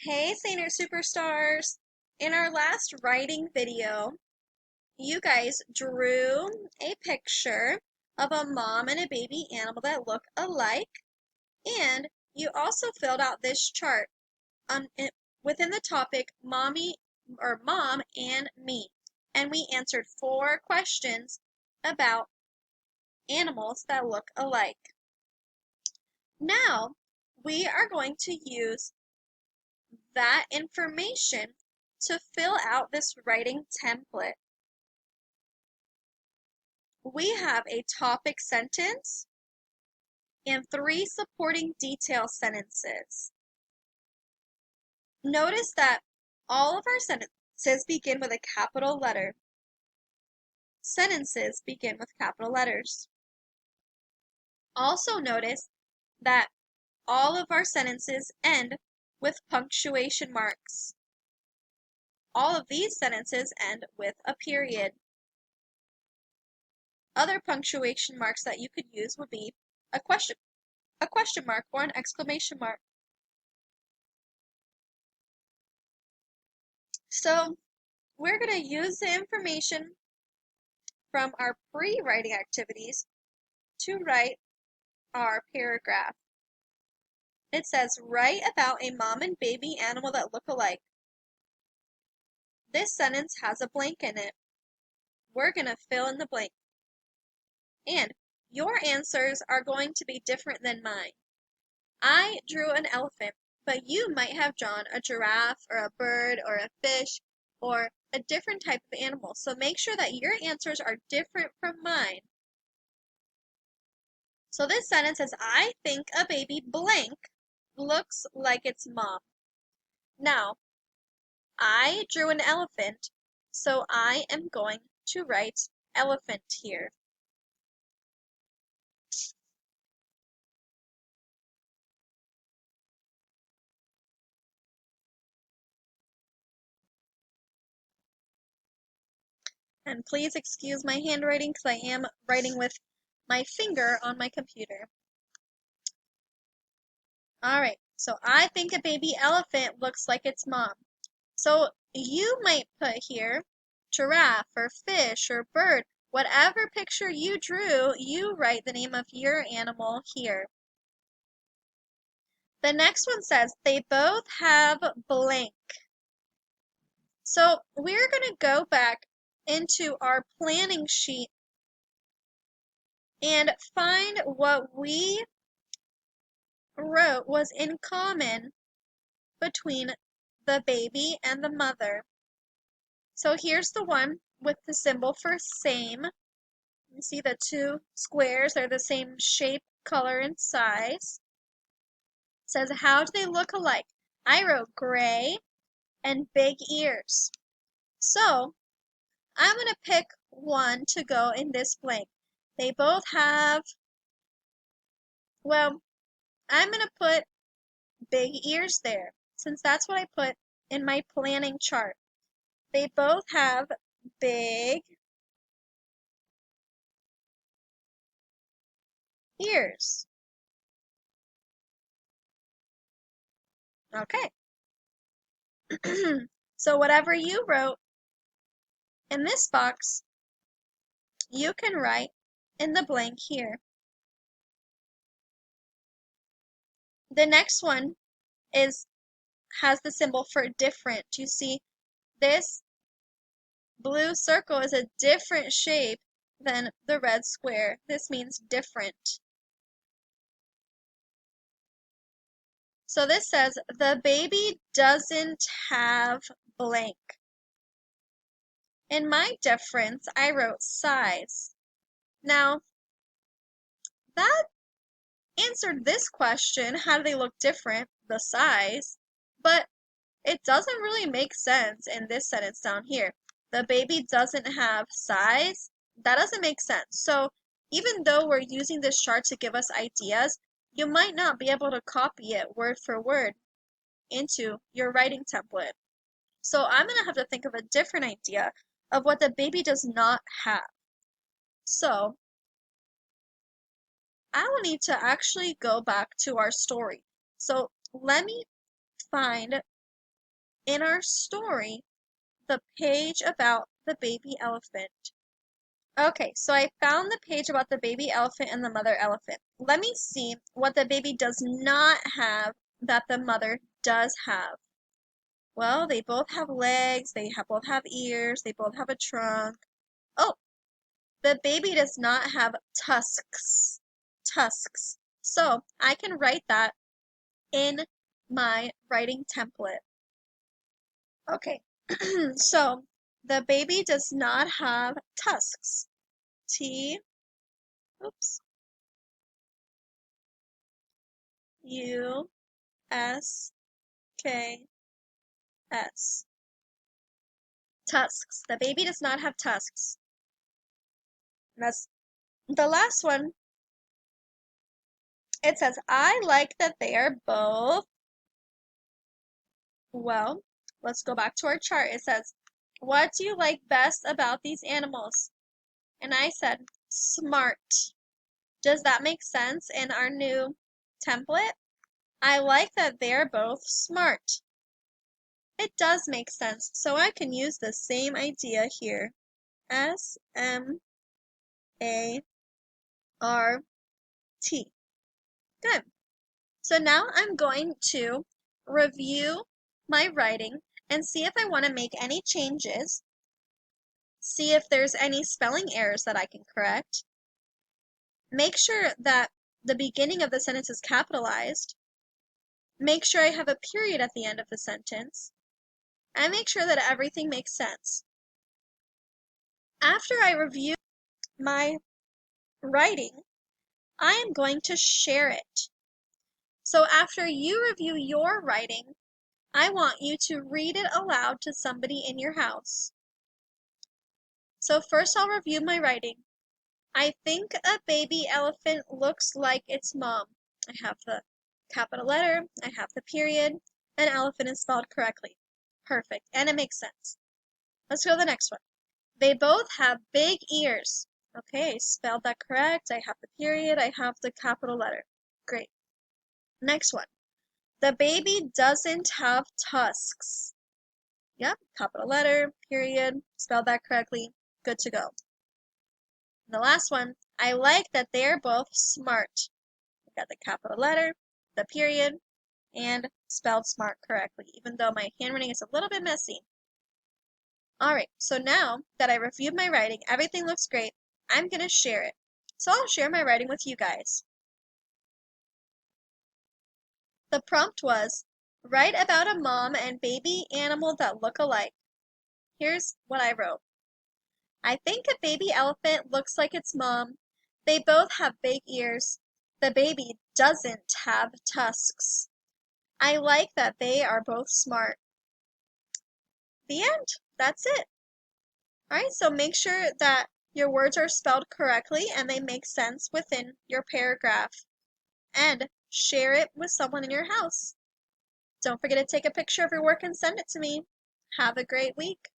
Hey, Saner Superstars! In our last writing video, you guys drew a picture of a mom and a baby animal that look alike, and you also filled out this chart within the topic Mommy or Mom and Me. And we answered 4 questions about animals that look alike. Now, we are going to use that information to fill out this writing template. We have a topic sentence and 3 supporting detail sentences. Notice that all of our sentences begin with a capital letter. Sentences begin with capital letters. Also notice that all of our sentences end with punctuation marks. All of these sentences end with a period. Other punctuation marks that you could use would be a question mark or an exclamation mark. So we're going to use the information from our pre-writing activities to write our paragraph. It says, write about a mom and baby animal that look alike. This sentence has a blank in it. We're going to fill in the blank. And your answers are going to be different than mine. I drew an elephant, but you might have drawn a giraffe or a bird or a fish or a different type of animal. So make sure that your answers are different from mine. So this sentence says, I think a baby blank looks like its mom. Now, I drew an elephant, so I am going to write elephant here. And please excuse my handwriting because I am writing with my finger on my computer. Alright, so I think a baby elephant looks like its mom. So you might put here giraffe or fish or bird. Whatever picture you drew, you write the name of your animal here. The next one says, they both have blank. So we're going to go back into our planning sheet and find what we wrote was in common between the baby and the mother. So here's the one with the symbol for same. You see the 2 squares are the same shape, color, and size. It says, how do they look alike? I wrote gray and big ears. So I'm going to pick one to go in this blank. They both have, well, I'm going to put big ears there, since that's what I put in my planning chart. They both have big ears. Okay. So whatever you wrote in this box, you can write in the blank here. The next one has the symbol for different. You see, this blue circle is a different shape than the red square. This means different. So this says, the baby doesn't have blank. In my difference, I wrote size. Now, that answered this question, how do they look different, the size, but it doesn't really make sense in this sentence down here. The baby doesn't have size. That doesn't make sense. So even though we're using this chart to give us ideas, you might not be able to copy it word for word into your writing template. So I'm going to have to think of a different idea of what the baby does not have. So I will need to actually go back to our story. So let me find in our story the page about the baby elephant. Okay, so I found the page about the baby elephant and the mother elephant. Let me see what the baby does not have that the mother does have. Well, they both have legs, both have ears, they both have a trunk. Oh, the baby does not have tusks. Tusks. So I can write that in my writing template. Okay, so the baby does not have tusks. T, oops, U, S, K, S. Tusks. The baby does not have tusks. And that's the last one. It says, I like that they are both. Well, let's go back to our chart. It says, what do you like best about these animals? And I said, smart. Does that make sense in our new template? I like that they're both smart. It does make sense, so I can use the same idea here. S-M-A-R-T. Good. So now I'm going to review my writing and see if I want to make any changes, see if there's any spelling errors that I can correct, make sure that the beginning of the sentence is capitalized, make sure I have a period at the end of the sentence, and make sure that everything makes sense. After I review my writing, I am going to share it. So after you review your writing, I want you to read it aloud to somebody in your house. So first I'll review my writing. I think a baby elephant looks like its mom. I have the capital letter, I have the period, and elephant is spelled correctly. Perfect, and it makes sense. Let's go to the next one. They both have big ears. Okay, spelled that correct. I have the period, I have the capital letter. Great. Next one. The baby doesn't have tusks. Yep, capital letter, period, spelled that correctly. Good to go. And the last one, I like that they're both smart. We got the capital letter, the period, and spelled smart correctly, even though my handwriting is a little bit messy. Alright, so now that I reviewed my writing, everything looks great, I'm going to share it. So I'll share my writing with you guys. The prompt was, write about a mom and baby animal that look alike. Here's what I wrote. I think a baby elephant looks like its mom. They both have big ears. The baby doesn't have tusks. I like that they are both smart. The end. That's it. Alright, so make sure that your words are spelled correctly and they make sense within your paragraph. And share it with someone in your house. Don't forget to take a picture of your work and send it to me. Have a great week.